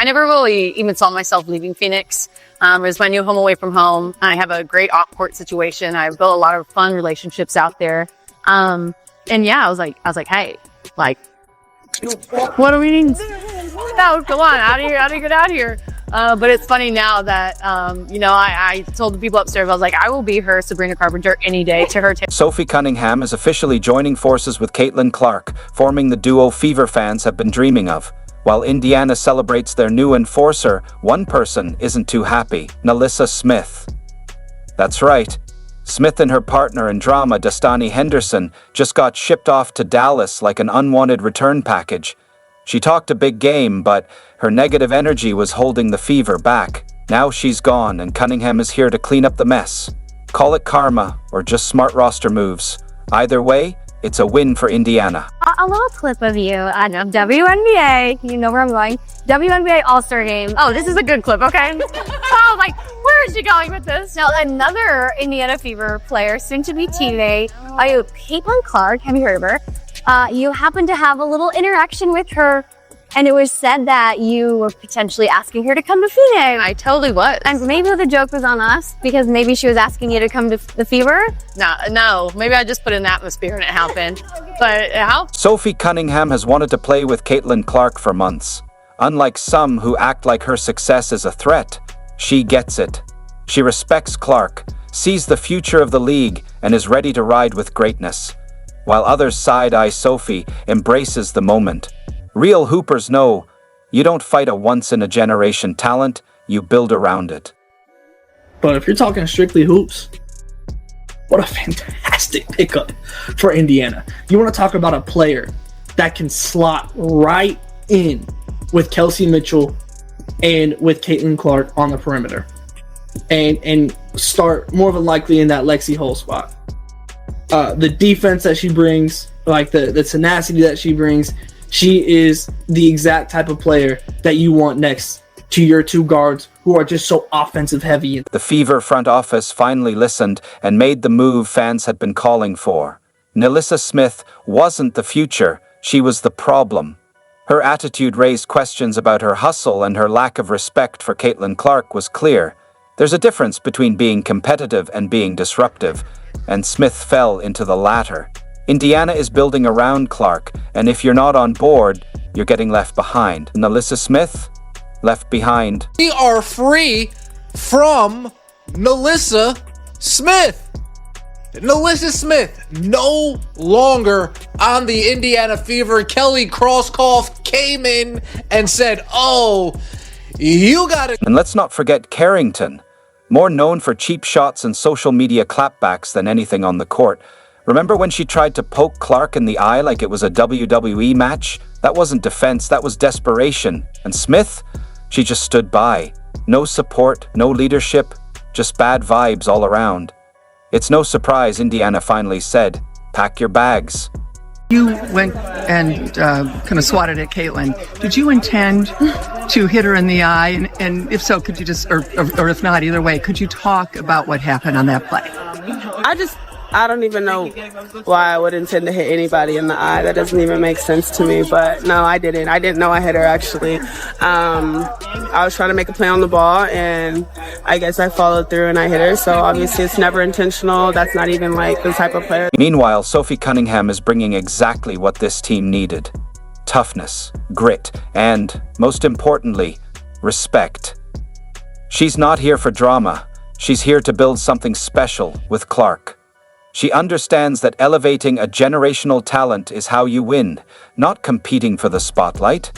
never really even saw myself leaving Phoenix. It was my new home away from home. I have a great off-court situation. I've built a lot of fun relationships out there. And yeah, I was like, hey, like, what do we need? No, come on, how do you get out of here? But it's funny now that, I told the people upstairs, I was like, I will be her Sabrina Carpenter any day to her. Sophie Cunningham is officially joining forces with Caitlin Clark, forming the duo Fever fans have been dreaming of. While Indiana celebrates their new enforcer, one person isn't too happy: NaLyssa Smith. That's right. Smith and her partner in drama, Destany Henderson, just got shipped off to Dallas like an unwanted return package. She talked a big game, but her negative energy was holding the Fever back. Now she's gone, and Cunningham is here to clean up the mess. Call it karma, or just smart roster moves. Either way, it's a win for Indiana. A little clip of you at WNBA, you know where I'm going, WNBA All-Star Game. Oh, this is a good clip, okay? I was like, where is she going with this? Now, another Indiana Fever player, soon to be teammate, Caitlin Clark, have you heard of her? You happened to have a little interaction with her, and it was said that you were potentially asking her to come to Phoenix. I totally was. And maybe the joke was on us, because maybe she was asking you to come to the Fever? No, maybe I just put in the atmosphere and it happened. But how? Sophie Cunningham has wanted to play with Caitlin Clark for months. Unlike some who act like her success is a threat, she gets it. She respects Clark, sees the future of the league, and is ready to ride with greatness. While others side-eye Sophie, embraces the moment. Real hoopers know, you don't fight a once-in-a-generation talent, you build around it. But if you're talking strictly hoops, what a fantastic pickup for Indiana. You want to talk about a player that can slot right in with Kelsey Mitchell and with Caitlin Clark on the perimeter and start more than likely in that Lexi Hole spot. The defense that she brings, like the tenacity that she brings, she is the exact type of player that you want next to your two guards who are just so offensive heavy. The Fever front office finally listened and made the move fans had been calling for. NaLyssa Smith wasn't the future, she was the problem. Her attitude raised questions about her hustle, and her lack of respect for Caitlin Clark was clear. There's a difference between being competitive and being disruptive, and Smith fell into the latter. Indiana is building around Clark, and if you're not on board, you're getting left behind. NaLyssa Smith? Left behind. We are free from NaLyssa Smith. NaLyssa Smith no longer on the Indiana Fever. Kelly Krauskopf came in and said, oh, you got it. And let's not forget Carrington, more known for cheap shots and social media clapbacks than anything on the court. Remember when she tried to poke Clark in the eye like it was a WWE match? That wasn't defense, that was desperation. And Smith? She just stood by. No support, no leadership, just bad vibes all around. It's no surprise Indiana finally said, pack your bags. You went and kind of swatted at Caitlin. Did you intend to hit her in the eye? And if so, could you just, or if not, either way, could you talk about what happened on that play? I don't even know why I would intend to hit anybody in the eye. That doesn't even make sense to me. But no, I didn't. I didn't know I hit her, actually. I was trying to make a play on the ball, and I guess I followed through and I hit her. So obviously it's never intentional. That's not even like the type of player. Meanwhile, Sophie Cunningham is bringing exactly what this team needed. Toughness, grit, and, most importantly, respect. She's not here for drama. She's here to build something special with Clark. She understands that elevating a generational talent is how you win, not competing for the spotlight.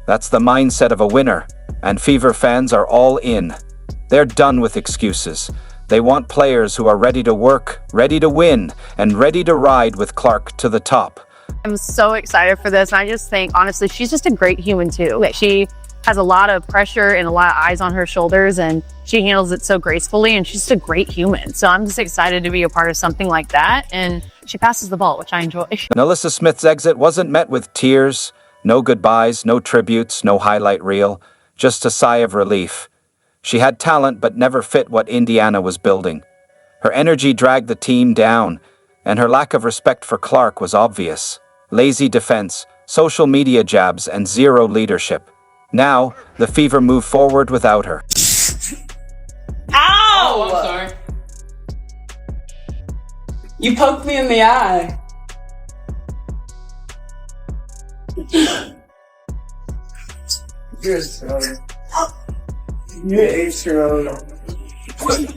That's the mindset of a winner, and Fever fans are all in. They're done with excuses. They want players who are ready to work, ready to win, and ready to ride with Clark to the top. I'm so excited for this, and I just think, honestly, she's just a great human too. She has a lot of pressure and a lot of eyes on her shoulders, and she handles it so gracefully, and she's just a great human. So I'm just excited to be a part of something like that, and she passes the ball, which I enjoy. NaLyssa Smith's exit wasn't met with tears, no goodbyes, no tributes, no highlight reel, just a sigh of relief. She had talent but never fit what Indiana was building. Her energy dragged the team down, and her lack of respect for Clark was obvious. Lazy defense, social media jabs, and zero leadership. Now, the Fever move forward without her. Ow! I'm sorry. You poked me in the eye. You're sorry. You're extra.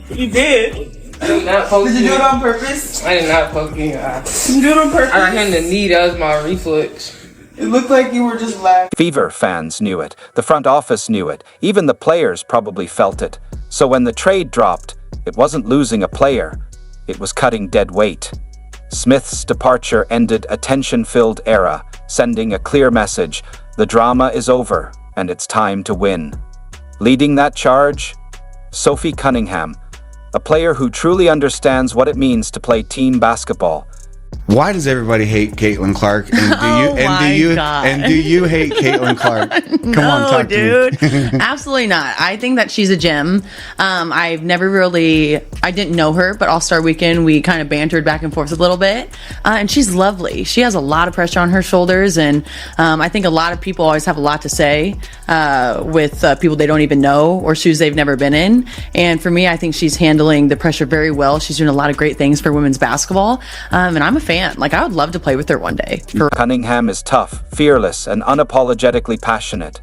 You did. I did not poke Did you do it on purpose? I did not poke you in the eye. Did you do it on purpose? I got him in the knee. That was my reflex. It looked like you were just laughing. Fever fans knew it, the front office knew it, even the players probably felt it. So when the trade dropped, it wasn't losing a player, it was cutting dead weight. Smith's departure ended a tension-filled era, sending a clear message: the drama is over, and it's time to win. Leading that charge, Sophie Cunningham, a player who truly understands what it means to play team basketball. Why does everybody hate Caitlin Clark? And do you hate Caitlin Clark? Come on, talk dude. to me. Absolutely not. I think that she's a gem. I didn't know her, but All-Star Weekend, we kind of bantered back and forth a little bit. And she's lovely. She has a lot of pressure on her shoulders. And I think a lot of people always have a lot to say with people they don't even know or shoes they've never been in. And for me, I think she's handling the pressure very well. She's doing a lot of great things for women's basketball. And I'm a fan. Like, I would love to play with her one day. Cunningham is tough, fearless, and unapologetically passionate.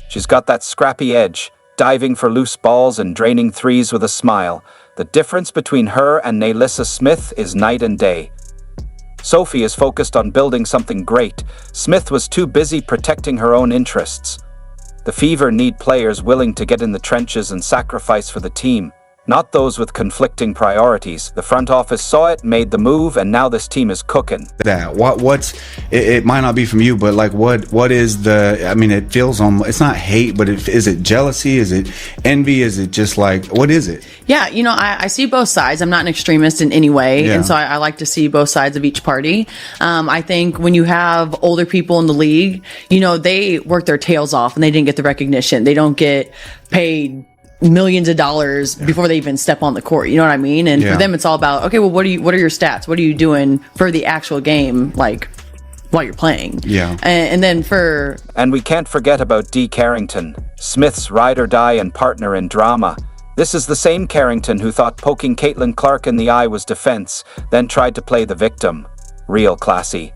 She's got that scrappy edge, diving for loose balls and draining threes with a smile. The difference between her and Nalissa Smith is night and day. Sophie is focused on building something great. Smith was too busy protecting her own interests. The Fever need players willing to get in the trenches and sacrifice for the team, not those with conflicting priorities. The front office saw it, made the move, and now this team is cooking. It might not be from you, but like what is it feels it's not hate, but is it jealousy? Is it envy? Is it just like, what is it? Yeah, I see both sides. I'm not an extremist in any way. Yeah. And so I like to see both sides of each party. I think when you have older people in the league, they work their tails off and they didn't get the recognition. They don't get paid millions of dollars before they even step on the court. You know what I mean? And for them, it's all about, okay, well, what are your stats? What are you doing for the actual game? Like, while you're playing. Yeah. And then And we can't forget about Dee Carrington, Smith's ride or die and partner in drama. This is the same Carrington who thought poking Caitlin Clark in the eye was defense, then tried to play the victim. Real classy.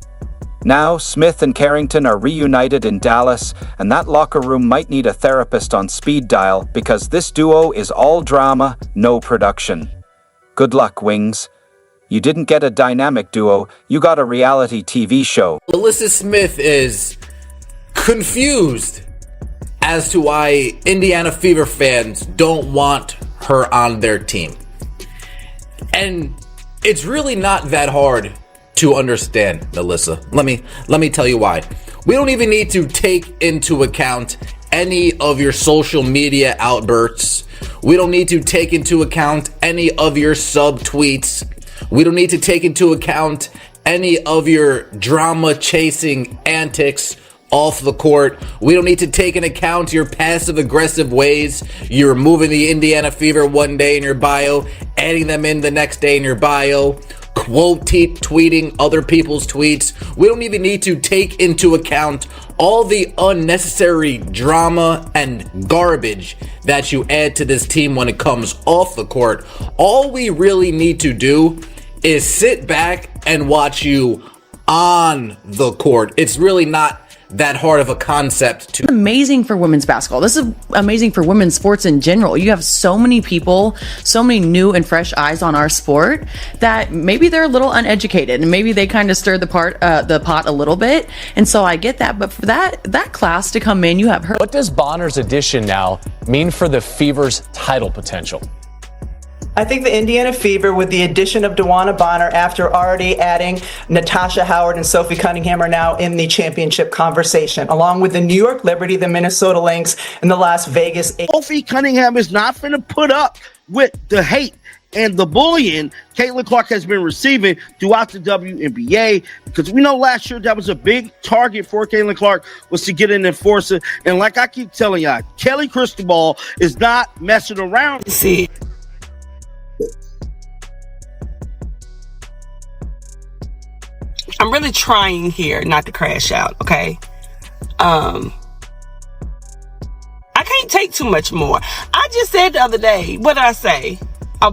Now, Smith and Carrington are reunited in Dallas, and that locker room might need a therapist on speed dial because this duo is all drama, no production. Good luck, Wings. You didn't get a dynamic duo, you got a reality TV show. Nalissa Smith is confused as to why Indiana Fever fans don't want her on their team. And it's really not that hard to understand, Nalissa. Let me tell you why. We don't even need to take into account any of your social media outbursts. We don't need to take into account any of your subtweets. We don't need to take into account any of your drama chasing antics off the court. We don't need to take into account your passive aggressive ways. You're removing the Indiana Fever one day in your bio, adding them in the next day in your bio, tweeting other people's tweets. We don't even need to take into account all the unnecessary drama and garbage that you add to this team when it comes off the court. All we really need to do is sit back and watch you on the court. It's really not that hard of a concept to. Amazing for women's basketball. This is amazing for women's sports in general. You have so many people, so many new and fresh eyes on our sport that maybe they're a little uneducated and maybe they kind of stir the pot a little bit. And so I get that, but for that class to come in, you have her. What does Bonner's addition now mean for the Fever's title potential? I think the Indiana Fever, with the addition of DeWanna Bonner, after already adding Natasha Howard and Sophie Cunningham, are now in the championship conversation, along with the New York Liberty, the Minnesota Lynx, and the Las Vegas. Sophie Cunningham is not going to put up with the hate and the bullying Caitlin Clark has been receiving throughout the WNBA, because we know last year that was a big target for Caitlin Clark, was to get an enforcer. And like I keep telling y'all, Kelly Cristobal is not messing around. See, I'm really trying here not to crash out, okay? take too much more. I just said the other day, what did I say?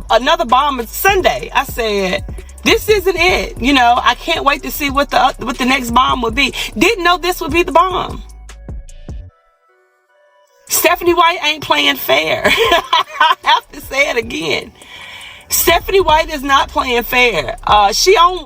Another bomb Sunday. I said, this isn't it. You know, I can't wait to see what the next bomb would be. Didn't know this would be the bomb. Stephanie White ain't playing fair. I have to say it again. Stephanie White is not playing fair. She on